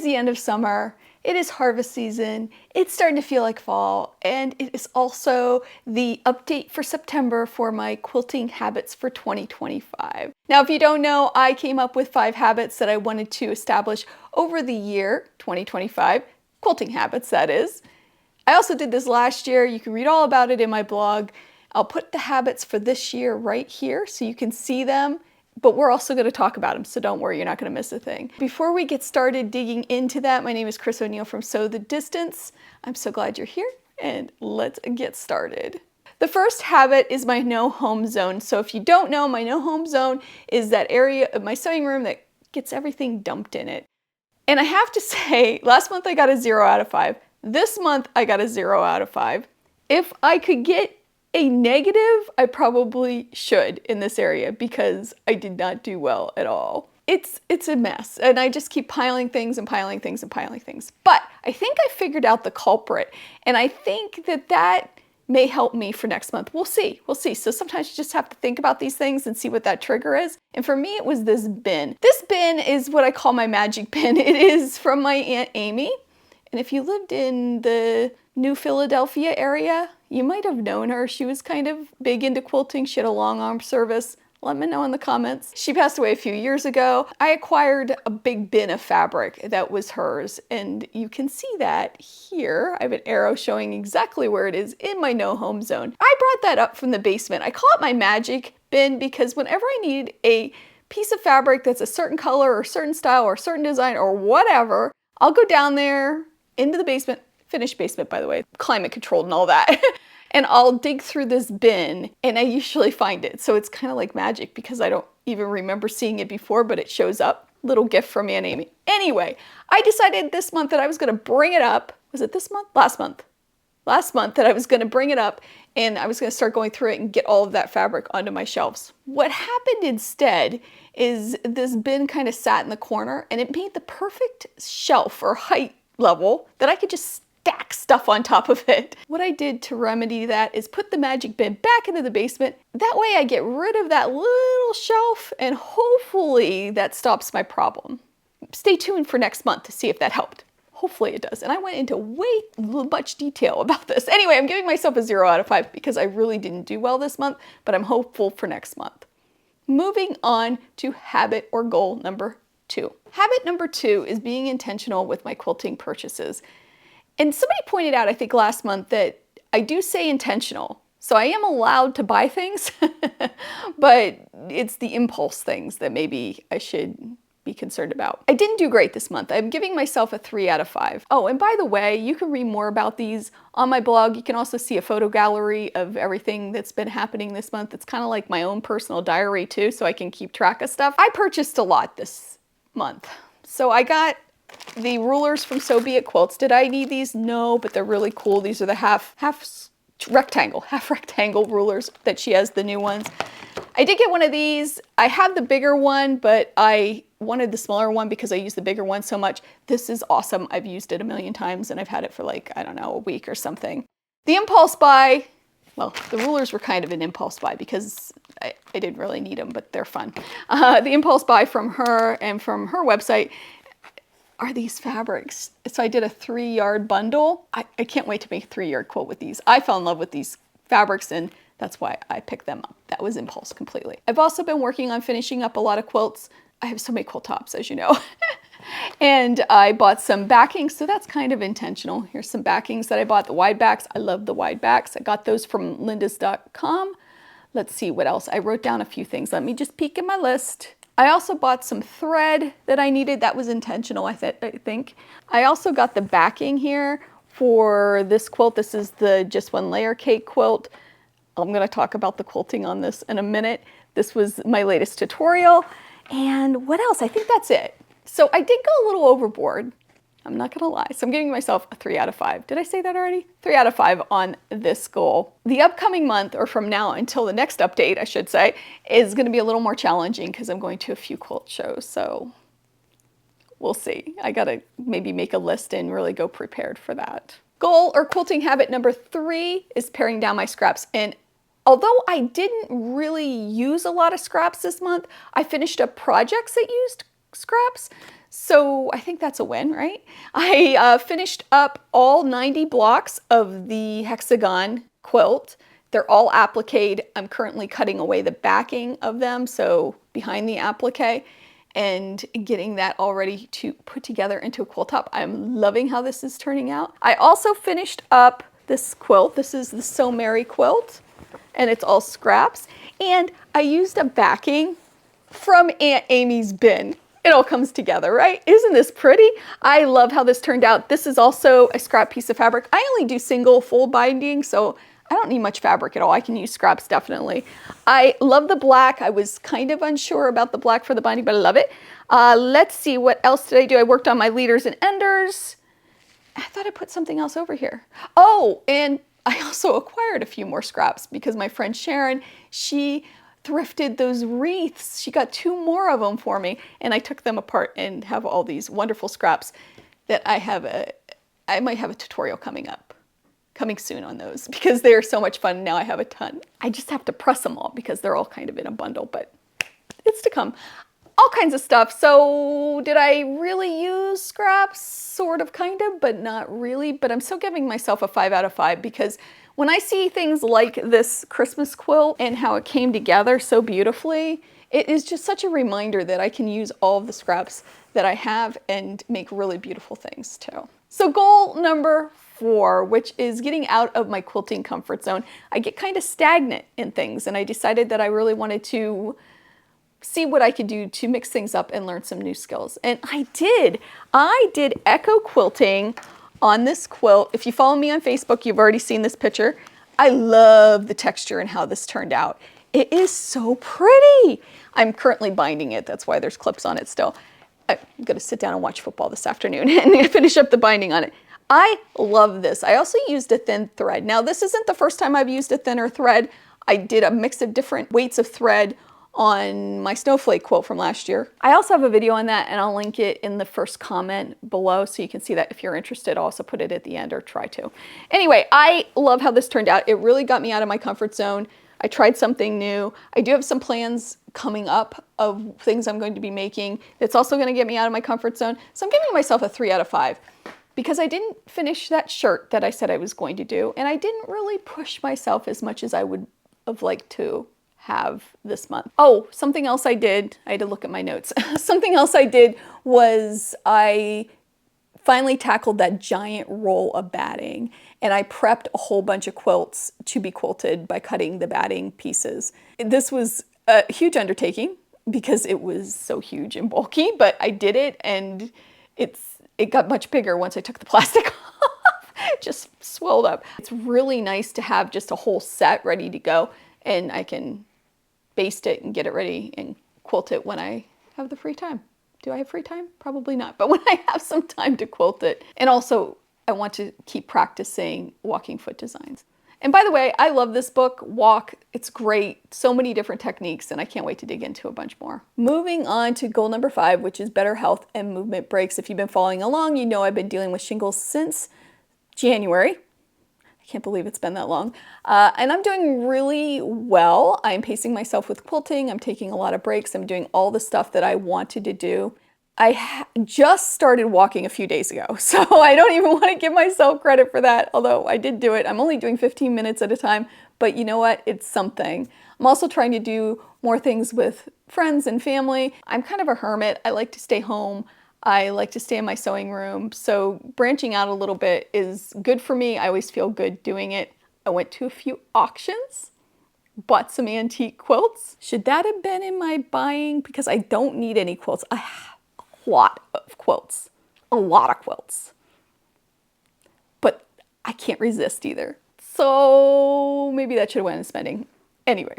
is the end of summer. It is harvest season. It's starting to feel like fall, and it is also the update for September for my quilting habits for 2025. Now, if you don't know, I came up with 5 habits that I wanted to establish over the year 2025, quilting habits, that is. I also did this last year. You can read all about it in my blog. I'll put the habits for this year right here so you can see them. But we're also going to talk about them, so don't worry, you're not going to miss a thing. Before we get started digging into that, my name is Chris O'Neill from Sew the Distance. I'm so glad you're here, and let's get started. The first habit is my no home zone. So if you don't know, my no home zone is that area of my sewing room that gets everything dumped in it. And I have to say, last month I got a 0 out of 5. This month I got a 0 out of 5. If I could get a negative, I probably should in this area because I did not do well at all. It's a mess, and I just keep piling things and piling things and piling things. But I think I figured out the culprit, and I think that may help me for next month. We'll see. So sometimes you just have to think about these things and see what that trigger is. And for me, it was this bin. This bin is what I call my magic bin. It is from my Aunt Amy. And if you lived in the New Philadelphia area, you might have known her. She was kind of big into quilting. She had a long arm service. Let me know in the comments. She passed away a few years ago. I acquired a big bin of fabric that was hers, and you can see that here. I have an arrow showing exactly where it is in my no home zone. I brought that up from the basement. I call it my magic bin because whenever I need a piece of fabric that's a certain color or certain style or certain design or whatever, I'll go down there into the basement, finished basement by the way, climate controlled and all that. And I'll dig through this bin and I usually find it. So it's kind of like magic because I don't even remember seeing it before, but it shows up. Little gift from Aunt Amy. Anyway, I decided this month that I was going to bring it up. Was it this month? Last month. Last month that I was going to bring it up and I was going to start going through it and get all of that fabric onto my shelves. What happened instead is this bin kind of sat in the corner and it made the perfect shelf or height level that I could just stack stuff on top of it. What I did to remedy that is put the magic bin back into the basement. That way I get rid of that little shelf and hopefully that stops my problem. Stay tuned for next month to see if that helped. Hopefully it does. And I went into way much detail about this. Anyway, I'm giving myself a 0 out of 5 because I really didn't do well this month, but I'm hopeful for next month. Moving on to habit or goal number 2. Habit number 2 is being intentional with my quilting purchases. And somebody pointed out, I think last month, that I do say intentional. So I am allowed to buy things, but it's the impulse things that maybe I should be concerned about. I didn't do great this month. I'm giving myself a 3 out of 5. Oh, and by the way, you can read more about these on my blog. You can also see a photo gallery of everything that's been happening this month. It's kind of like my own personal diary too, so I can keep track of stuff. I purchased a lot this month. So I got the rulers from So Be It Quilts. Did I need these? No, but they're really cool. These are the half rectangle rulers that she has, the new ones. I did get one of these. I have the bigger one, but I wanted the smaller one because I use the bigger one so much. This is awesome. I've used it a million times and I've had it for like, I don't know, a week or something. The impulse buy, well, the rulers were kind of an impulse buy because I didn't really need them, but they're fun. The impulse buy from her and from her website are these fabrics. So I did a 3-yard bundle. I can't wait to make a 3-yard quilt with these. I fell in love with these fabrics and that's why I picked them up. That was impulse completely. I've also been working on finishing up a lot of quilts. I have so many quilt tops, as you know. And I bought some backings, so that's kind of intentional. Here's some backings that I bought, the wide backs. I love the wide backs. I got those from lindis.com. Let's see what else. I wrote down a few things. Let me just peek in my list. I also bought some thread that I needed. That was intentional, I think. I also got the backing here for this quilt. This is the Just One Layer Cake quilt. I'm going to talk about the quilting on this in a minute. This was my latest tutorial. And what else? I think that's it. So I did go a little overboard. I'm not going to lie. So I'm giving myself a 3 out of 5. Did I say that already? 3 out of 5 on this goal. The upcoming month, or from now until the next update, I should say, is going to be a little more challenging because I'm going to a few quilt shows. So we'll see. I got to maybe make a list and really go prepared for that. Goal or quilting habit number 3 is paring down my scraps. And although I didn't really use a lot of scraps this month, I finished up projects that used scraps. So I think that's a win, right? I finished up all 90 blocks of the hexagon quilt. They're all appliqued. I'm currently cutting away the backing of them, so behind the applique, and getting that all ready to put together into a quilt top. I'm loving how this is turning out. I also finished up this quilt. This is the So Merry quilt, and it's all scraps. And I used a backing from Aunt Amy's bin. It all comes together, right? Isn't this pretty? I love how this turned out. This is also a scrap piece of fabric. I only do single full binding, so I don't need much fabric at all. I can use scraps definitely. I love the black. I was kind of unsure about the black for the binding, but I love it. Let's see, what else did I do? I worked on my leaders and enders. I thought I put something else over here. Oh, and I also acquired a few more scraps because my friend Sharon, she thrifted those wreaths. She got 2 more of them for me, and I took them apart and have all these wonderful scraps that I might have a tutorial coming soon on those because they're so much fun. Now I have a ton. I just have to press them all because they're all kind of in a bundle, but it's to come. All kinds of stuff. So did I really use scraps? Sort of, kind of, but not really. But I'm still giving myself a 5 out of 5 because when I see things like this Christmas quilt and how it came together so beautifully, it is just such a reminder that I can use all of the scraps that I have and make really beautiful things too. So goal number 4, which is getting out of my quilting comfort zone. I get kind of stagnant in things, and I decided that I really wanted to see what I could do to mix things up and learn some new skills. And I did. I did echo quilting on this quilt. If you follow me on Facebook, you've already seen this picture. I love the texture and how this turned out. It is so pretty. I'm currently binding it. That's why there's clips on it still. I'm going to sit down and watch football this afternoon and finish up the binding on it. I love this. I also used a thin thread. Now, this isn't the first time I've used a thinner thread. I did a mix of different weights of thread on my snowflake quilt from last year. I also have a video on that, and I'll link it in the first comment below so you can see that if you're interested. I'll also put it at the end, or try to. Anyway, I love how this turned out. It really got me out of my comfort zone. I tried something new. I do have some plans coming up of things I'm going to be making that's also going to get me out of my comfort zone. So I'm giving myself a 3 out of 5 because I didn't finish that shirt that I said I was going to do, and I didn't really push myself as much as I would have liked to have this month. Oh, something else I did, I had to look at my notes. Something else I did was I finally tackled that giant roll of batting, and I prepped a whole bunch of quilts to be quilted by cutting the batting pieces. This was a huge undertaking because it was so huge and bulky, but I did it, and it got much bigger once I took the plastic off. It just swelled up. It's really nice to have just a whole set ready to go, and I can baste it and get it ready and quilt it when I have the free time. Do I have free time? Probably not, but when I have some time to quilt it. And also, I want to keep practicing walking foot designs. And by the way, I love this book, Walk. It's great. So many different techniques, and I can't wait to dig into a bunch more. Moving on to goal number 5, which is better health and movement breaks. If you've been following along, you know I've been dealing with shingles since January. Can't believe it's been that long. And I'm doing really well. I'm pacing myself with quilting. I'm taking a lot of breaks. I'm doing all the stuff that I wanted to do. I just started walking a few days ago, so I don't even want to give myself credit for that, although I did do it. I'm only doing 15 minutes at a time, but you know what? It's something. I'm also trying to do more things with friends and family. I'm kind of a hermit. I like to stay home. I like to stay in my sewing room, so branching out a little bit is good for me. I always feel good doing it. I went to a few auctions, bought some antique quilts. Should that have been in my buying? Because I don't need any quilts. I have a lot of quilts, a lot of quilts, but I can't resist either. So maybe that should have went in spending. Anyway,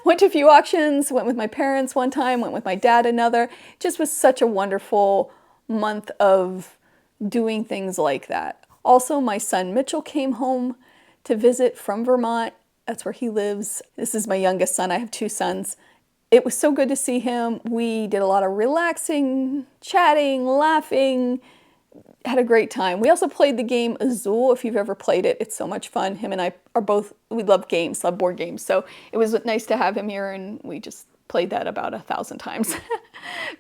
went to a few auctions, went with my parents one time, went with my dad another. Just was such a wonderful month of doing things like that. Also, my son Mitchell came home to visit from Vermont. That's where he lives. This is my youngest son. I have 2 sons. It was so good to see him. We did a lot of relaxing, chatting, laughing, had a great time. We also played the game Azul, if you've ever played it. It's so much fun. Him and I are both, we love games, love board games. So it was nice to have him here, and we just played that about 1,000 times.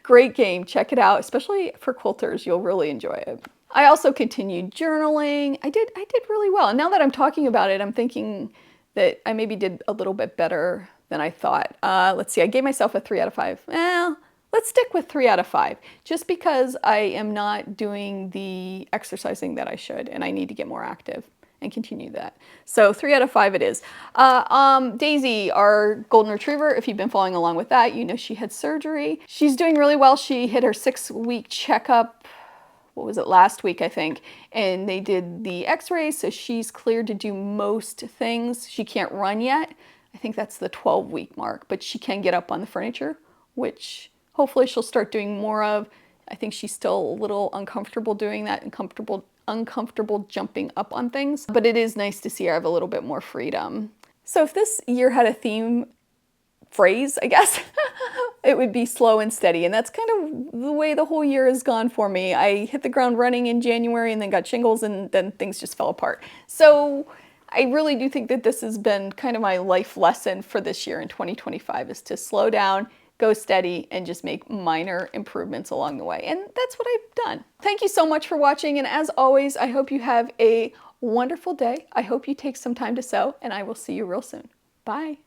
Great game, check it out, especially for quilters, you'll really enjoy it. I also continued journaling. I did really well. And now that I'm talking about it, I'm thinking that I maybe did a little bit better than I thought. Let's see, I gave myself a 3 out of 5. Well, let's stick with 3 out of 5, just because I am not doing the exercising that I should, and I need to get more active and continue that. So 3 out of 5 it is. Daisy, our golden retriever, if you've been following along with that, you know she had surgery. She's doing really well. She hit her 6-week checkup, what was it, last week, I think, and they did the x-rays, so she's cleared to do most things. She can't run yet. I think that's the 12-week mark, but she can get up on the furniture, which hopefully she'll start doing more of. I think she's still a little uncomfortable doing that, uncomfortable jumping up on things, but it is nice to see her have a little bit more freedom. So if this year had a theme phrase, I guess, it would be slow and steady. And that's kind of the way the whole year has gone for me. I hit the ground running in January and then got shingles, and then things just fell apart. So I really do think that this has been kind of my life lesson for this year in 2025, is to slow down, go steady, and just make minor improvements along the way. And that's what I've done. Thank you so much for watching. And as always, I hope you have a wonderful day. I hope you take some time to sew, and I will see you real soon. Bye.